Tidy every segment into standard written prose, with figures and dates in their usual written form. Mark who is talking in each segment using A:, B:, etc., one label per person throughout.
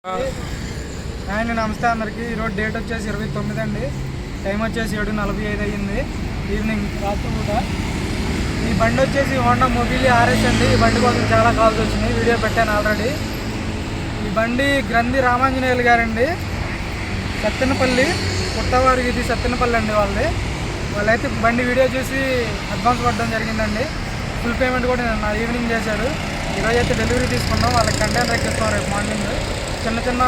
A: అండి నమస్తే అందరికీ. ఈరోజు డేట్ వచ్చేసి 29 అండి. టైం వచ్చేసి 7:45 అయ్యింది ఈవినింగ్ రాత్రిపూట. ఈ బండి వచ్చేసి హోండా మొబిలీ ఆర్ఎస్ అండి. ఈ బండి కోసం చాలా కాల్స్ వచ్చినాయి, వీడియో పెట్టాను ఆల్రెడీ. ఈ బండి గ్రంథి రామాంజనేయులు గారండి, సత్తెనపల్లి పుట్టవారికి. ఇది సత్తెనపల్లి అండి వాళ్ళైతే బండి వీడియో చూసి అడ్వాన్స్ పడడం జరిగిందండి. ఫుల్ పేమెంట్ కూడా నా ఈవినింగ్ చేశారు. ఈరోజు అయితే డెలివరీ తీసుకున్నాం. వాళ్ళకి కంటైనర్ ఎక్కిస్తాం రేపు మార్నింగ్. చిన్న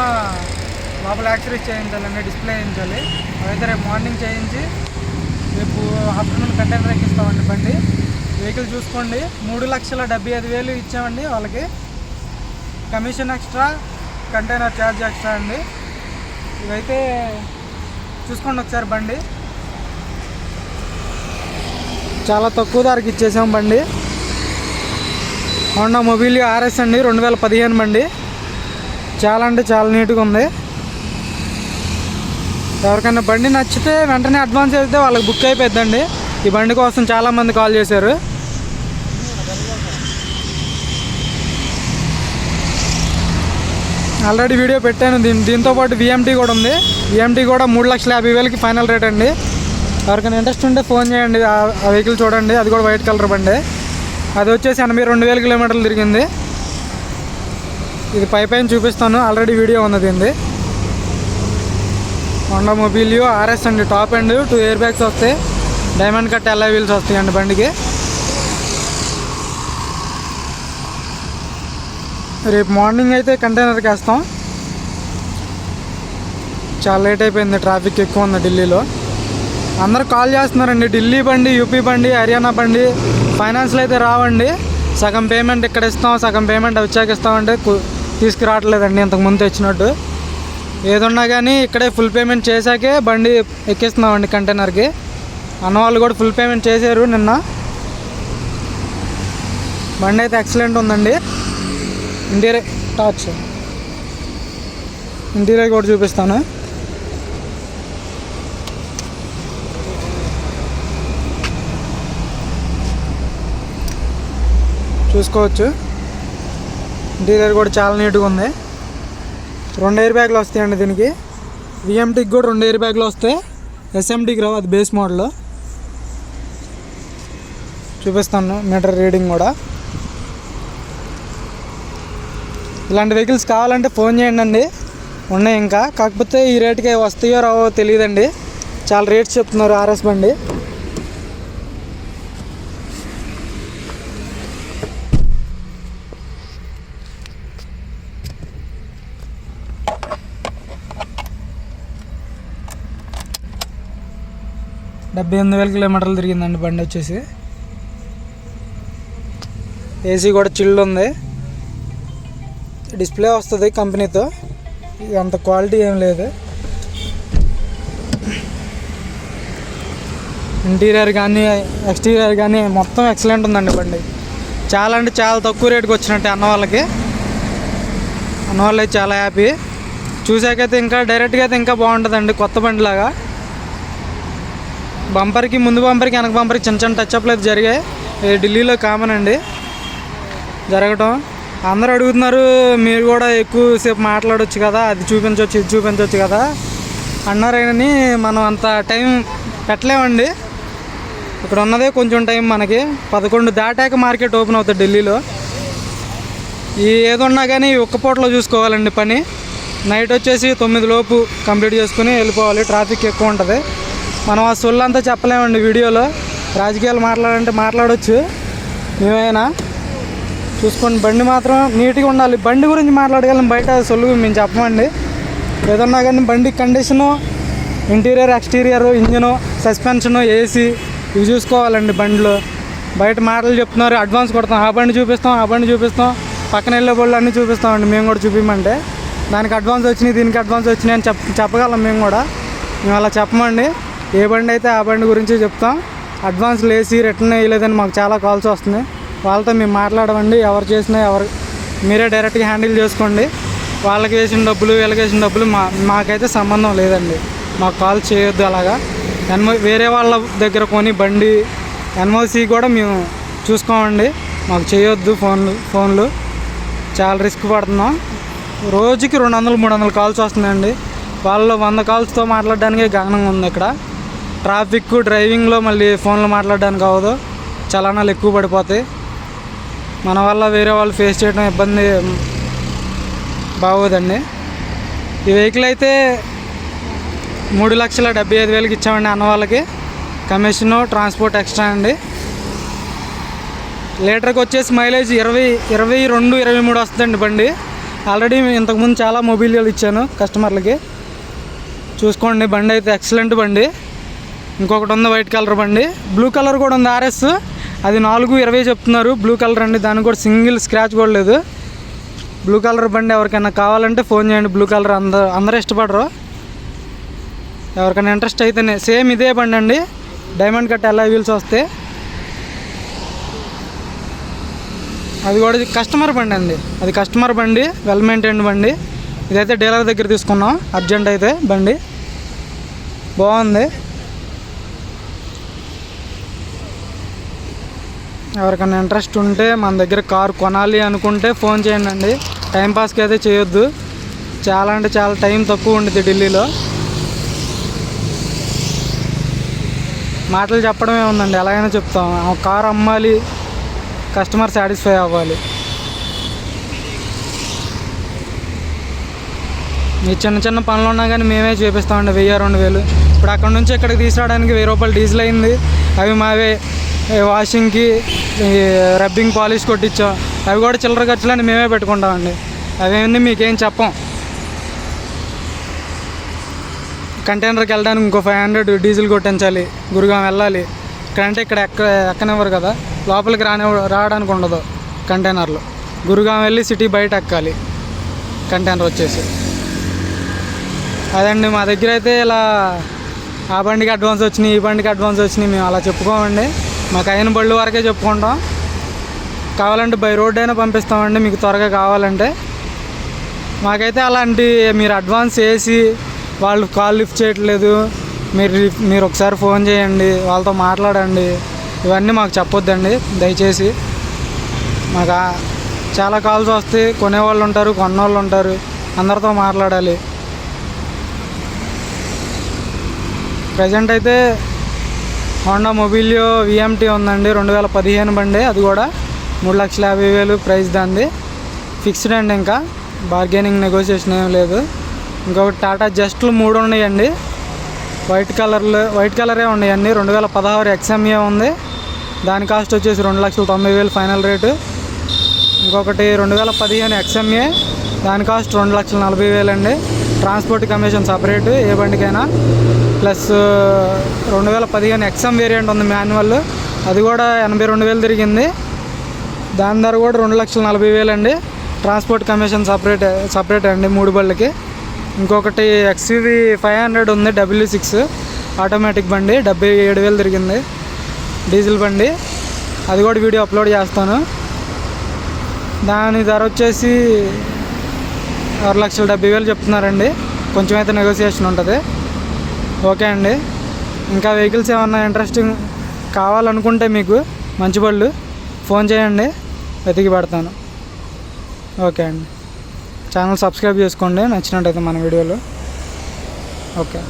A: లోపల యాక్సరీస్ చేయించాలండి, డిస్ప్లే చేయించాలి. అవైతే రేపు మార్నింగ్ చేయించి రేపు ఆఫ్టర్నూన్ కంటైనర్ ఎక్కిస్తామండి. బండి వెహికల్ చూసుకోండి. 3,75,000 ఇచ్చామండి వాళ్ళకి. Commission extra, container charge extra అండి. ఇవైతే చూసుకోండి ఒకసారి. బండి చాలా తక్కువ ధరకి ఇచ్చేసాం. బండి హోండా మొబిలీ ఆర్ఎస్ అండి, 2015 బండి. చాలా అంటే చాలా నీట్గా ఉంది. ఎవరికైనా బండి నచ్చితే వెంటనే అడ్వాన్స్ అయితే వాళ్ళకి బుక్ అయిపోద్దండి. ఈ బండి కోసం చాలామంది కాల్ చేశారు. ఆల్రెడీ వీడియో పెట్టాను. దీంతోపాటు విఎంటీ కూడా ఉంది. విఎంటీ కూడా 3,50,000కి ఫైనల్ రేట్ అండి. ఎవరికైనా ఇంట్రెస్ట్ ఉంటే ఫోన్ చేయండి. ఆ వెహికల్ చూడండి, అది కూడా వైట్ కలర్ బండి. అది వచ్చేసి 82,000 కిలోమీటర్లు తిరిగింది. ఇది పైన చూపిస్తాను, ఆల్రెడీ వీడియో ఉంది దీనిది. హోండా మొబిలియో ఆర్ఎస్ అండి, టాప్ అండ్ 2 ఎయిర్ బ్యాగ్స్ వస్తాయి. డైమండ్ కట్ అలా వీల్స్ వస్తాయండి బండికి. రేపు మార్నింగ్ అయితే కంటైనర్కి వేస్తాం. చాలా లేట్ అయిపోయింది, ట్రాఫిక్ ఎక్కువ ఉంది ఢిల్లీలో. అందరూ కాల్ చేస్తున్నారండి. ఢిల్లీ బండి, యూపీ బండి, హర్యానా బండి ఫైనాన్స్లో అయితే రావండి. సగం పేమెంట్ ఇక్కడ ఇస్తాం, సగం పేమెంట్ వచ్చాక ఇస్తామంటే తీసుకురావట్లేదండి ఇంతకుముందు తెచ్చినట్టు. ఏదున్నా కానీ ఇక్కడే ఫుల్ పేమెంట్ చేశాకే బండి ఎక్కిస్తున్నామండి కంటైనర్కి. అన్నవాళ్ళు కూడా ఫుల్ పేమెంట్ చేశారు నిన్న. బండి అయితే ఎక్సలెంట్ ఉందండి. ఇంటీరియర్ కూడా చూపిస్తాను. చూసుకోవచ్చు. ఇంటీరియర్ కూడా చాలా నీట్గా ఉంది. 2 ఎయిర్ బ్యాగ్లు వస్తాయండి దీనికి. విఎంటీకి కూడా 2 ఎయిర్ బ్యాగ్లు వస్తాయి. ఎస్ఎంటీకి రావు, అది బేస్ మోడల్. చూపిస్తాను మీటర్ రీడింగ్ కూడా. ఇలాంటి వెహికల్స్ కావాలంటే ఫోన్ చేయండి. ఉన్నాయి ఇంకా, కాకపోతే ఈ రేటుకి వస్తాయో రావో తెలియదండి. చాలా రేట్స్ చెప్తున్నారు ఆర్ఎస్ బండి. $78,000 కిలోమీటర్లు తిరిగిందండి బండి వచ్చేసి. ఏసీ కూడా చిల్డ్ ఉంది. డిస్ప్లే వస్తుంది కంపెనీతో, అంత క్వాలిటీ ఏం లేదు. ఇంటీరియర్ కానీ ఎక్స్టీరియర్ కానీ మొత్తం ఎక్సలెంట్ ఉందండి బండి. చాలా అంటే చాలా తక్కువ రేటుకి వచ్చినట్టే అన్నవాళ్ళు అయితే చాలా హ్యాపీ. చూసాకైతే ఇంకా డైరెక్ట్గా అయితే ఇంకా బాగుంటుందండి, కొత్త బండిలాగా. బంపర్కి, ముందు బంపర్కి వెనక బంపర్కి చిన్న టచ్అప్లు అయితే జరిగాయి. ఢిల్లీలో కామన్ అండి జరగటం. అందరూ అడుగుతున్నారు, మీరు కూడా ఎక్కువసేపు మాట్లాడవచ్చు కదా, అది చూపించవచ్చు ఇది చూపించవచ్చు కదా అన్నారని మనం అంత టైం పెట్టలేమండి. ఇక్కడ ఉన్నదే కొంచెం టైం మనకి. 11 దాటాక మార్కెట్ ఓపెన్ అవుతుంది ఢిల్లీలో. ఏదున్నా కానీ ఒక్క పూటలో చూసుకోవాలండి పని. నైట్ వచ్చేసి 9 లోపు కంప్లీట్ చేసుకుని వెళ్ళిపోవాలి. ట్రాఫిక్ ఎక్కువ ఉంటుంది. మనం ఆ సొల్లంతా చెప్పలేమండి వీడియోలో. రాజకీయాలు మాట్లాడాలంటే మాట్లాడవచ్చు మేమైనా. చూసుకోండి, బండి మాత్రం నీట్గా ఉండాలి. బండి గురించి మాట్లాడగలం, బయట సొల్లు మేము చెప్పమండి. ఏదన్నా కానీ బండి condition, interior exterior, engine, suspension, AC ఇవి చూసుకోవాలండి బండిలో. బయట మాటలు చెప్తున్నారు, అడ్వాన్స్ కొడతాం, ఆ బండి చూపిస్తాం, పక్కన వెళ్ళే బళ్ళు అన్నీ చూపిస్తామండి మేము కూడా. చూపించమంటే దానికి అడ్వాన్స్ వచ్చినాయి, దీనికి అడ్వాన్స్ వచ్చినాయి అని చెప్పగలం మేము కూడా. మేము అలా చెప్పమండి. ఏ బండి అయితే ఆ బండి గురించి చెప్తాం. అడ్వాన్స్లు వేసి రిటర్న్ వేయలేదని మాకు చాలా కాల్స్ వస్తున్నాయి. వాళ్ళతో మేము మాట్లాడమండి. ఎవరు చేసినా మీరే డైరెక్ట్గా హ్యాండిల్ చేసుకోండి. వాళ్ళకి వేసిన డబ్బులు వీళ్ళకి వేసిన డబ్బులు మాకైతే సంబంధం లేదండి. మాకు కాల్ చేయొద్దు అలాగా. వేరే వాళ్ళ దగ్గర కొని బండి ఎన్ఓసి కూడా మేము చూసుకోమండి. మాకు చేయొద్దు ఫోన్లు. చాలా రిస్క్ పడుతున్నాం. రోజుకి 200-300 కాల్స్ వస్తున్నాయండి. వాళ్ళు 100 కాల్స్తో మాట్లాడడానికి గగనంగా ఉంది ఇక్కడ. ట్రాఫిక్ డ్రైవింగ్లో మళ్ళీ ఫోన్లో మాట్లాడడానికి అవ్వదు, చలానాలు ఎక్కువ పడిపోతాయి. మన వల్ల వేరే వాళ్ళు ఫేస్ చేయడం ఇబ్బంది బాగోదండి. ఈ వెహికల్ అయితే 3,75,000కి ఇచ్చామండి అన్న వాళ్ళకి. కమిషను ట్రాన్స్పోర్ట్ ఎక్స్ట్రా అండి. లీటర్కి వచ్చేసి మైలేజ్ 22-23 వస్తుందండి బండి. ఆల్రెడీ ఇంతకుముందు చాలా మొబైల్లు ఇచ్చాను కస్టమర్లకి, చూసుకోండి. బండి అయితే ఎక్సలెంట్ బండి. ఇంకొకటి ఉంది వైట్ కలర్ బండి, బ్లూ కలర్ కూడా ఉంది ఆర్ఎస్. అది 4,20 చెప్తున్నారు. బ్లూ కలర్ అండి, దానికి కూడా సింగిల్ స్క్రాచ్ కూడా లేదు. బ్లూ కలర్ బండి ఎవరికైనా కావాలంటే ఫోన్ చేయండి. బ్లూ కలర్ అందరూ ఇష్టపడరు, ఎవరికైనా ఇంట్రెస్ట్ అయితేనే. సేమ్ ఇదే బండి అండి, డైమండ్ కట్ ఎలా వీల్స్ వస్తాయి. అది కూడా కస్టమర్ బండి అండి, అది కస్టమర్ బండి, వెల్ మెయింటైన్డ్ బండి. ఇదైతే డీలర్ దగ్గర తీసుకున్నాం అర్జెంట్ అయితే. బండి బాగుంది. ఎవరికైనా ఇంట్రెస్ట్ ఉంటే మన దగ్గర కారు కొనాలి అనుకుంటే ఫోన్ చేయండి అండి. టైంపాస్కి అయితే చేయొద్దు, చాలా అంటే చాలా టైం తక్కువ ఉంటుంది ఢిల్లీలో. మాటలు చెప్పడమే ఉందండి, ఎలాగైనా చెప్తాం. కారు అమ్మాలి, కస్టమర్ సాటిస్ఫై అవ్వాలి. ఈ చిన్న చిన్న పనులు ఉన్నా కానీ మేమే చేపిస్తామండి. 1,000-2,000. ఇప్పుడు అక్కడ నుంచి ఇక్కడికి తీసుకురావడానికి 1,000 రూపాయలు డీజిల్ అయింది. అవి మావే. వాషింగ్కి, రబ్బింగ్ పాలిష్ కొట్టించాం. అవి కూడా చిల్లర ఖర్చులని మేమే పెట్టుకుంటామండి. అవేమీ మీకేం చెప్పం. కంటైనర్కి వెళ్ళడానికి ఇంకో 500 డీజిల్ కొట్టించాలి. గురుగాం వెళ్ళాలి. ఇక్కడంటే ఇక్కడ ఎక్కనివ్వరు కదా, లోపలికి రావడానికి ఉండదు కంటైనర్లు. గురుగాం వెళ్ళి సిటీ బయట ఎక్కాలి కంటైనర్ వచ్చేసి. అదండి మా దగ్గర అయితే ఇలా ఆ బండికి అడ్వాన్స్ వచ్చినాయి, ఈ బండికి అడ్వాన్స్ వచ్చినాయి మేము అలా చెప్పుకోమండి. మాకు అయిన బళ్ళు వరకే చెప్పుకుంటాం. కావాలంటే బై రోడ్ అయినా పంపిస్తామండి మీకు త్వరగా కావాలంటే. మాకైతే అలాంటి మీరు అడ్వాన్స్ వేసి వాళ్ళు కాల్ లిఫ్ట్ చేయట్లేదు, మీరు ఒకసారి ఫోన్ చేయండి, వాళ్ళతో మాట్లాడండి, ఇవన్నీ మాకు చెప్పొద్దండి దయచేసి. మాకు చాలా కాల్స్ వస్తాయి, కొనేవాళ్ళు ఉంటారు, కొన్నవాళ్ళు ఉంటారు, అందరితో మాట్లాడాలి. ప్రజెంట్ అయితే హోండా మొబిలియో విఎంటీ ఉందండి, 2015 బండి. అది కూడా 3,50,000 ప్రైస్ దాన్ని. ఫిక్స్డ్ అండి, ఇంకా బార్గెనింగ్ నెగోషియేషన్ ఏం లేదు. ఇంకొకటి టాటా జస్ట్లు 3 ఉన్నాయండి, వైట్ కలరే ఉన్నాయండి. 2016 XMA ఉంది, దాని కాస్ట్ వచ్చేసి 2,90,000 ఫైనల్ రేటు. ఇంకొకటి 2015 XMA, దాని కాస్ట్ 2,40,000 అండి. ట్రాన్స్పోర్ట్ కమిషన్ సపరేట్ ఏ బండికైనా. ప్లస్ 2015 XM వేరియంట్ ఉంది మాన్యువల్, అది కూడా 82,000 తిరిగింది. దాని ధర కూడా 2,40,000 అండి. ట్రాన్స్పోర్ట్ కమిషన్ సపరేట్ అండి 3 బళ్ళకి. ఇంకొకటి XUV 500 ఉంది, W6 ఆటోమేటిక్ బండి, 77,000 తిరిగింది, డీజిల్ బండి. అది కూడా వీడియో అప్లోడ్ చేస్తాను. దాని ధర వచ్చేసి 6,70,000 చెప్తున్నారండి. కొంచెం అయితే నెగోసియేషన్ ఉంటుంది. ఓకే అండి. ఇంకా వెహికల్స్ ఏమన్నా ఇంట్రెస్టింగ్ కావాలనుకుంటే మీకు మంచి బళ్ళు ఫోన్ చేయండి, వెతికి పెడతాను. ఓకే అండి. ఛానల్ సబ్స్క్రైబ్ చేసుకోండి నచ్చినట్టయితే మన వీడియోలు. ఓకే.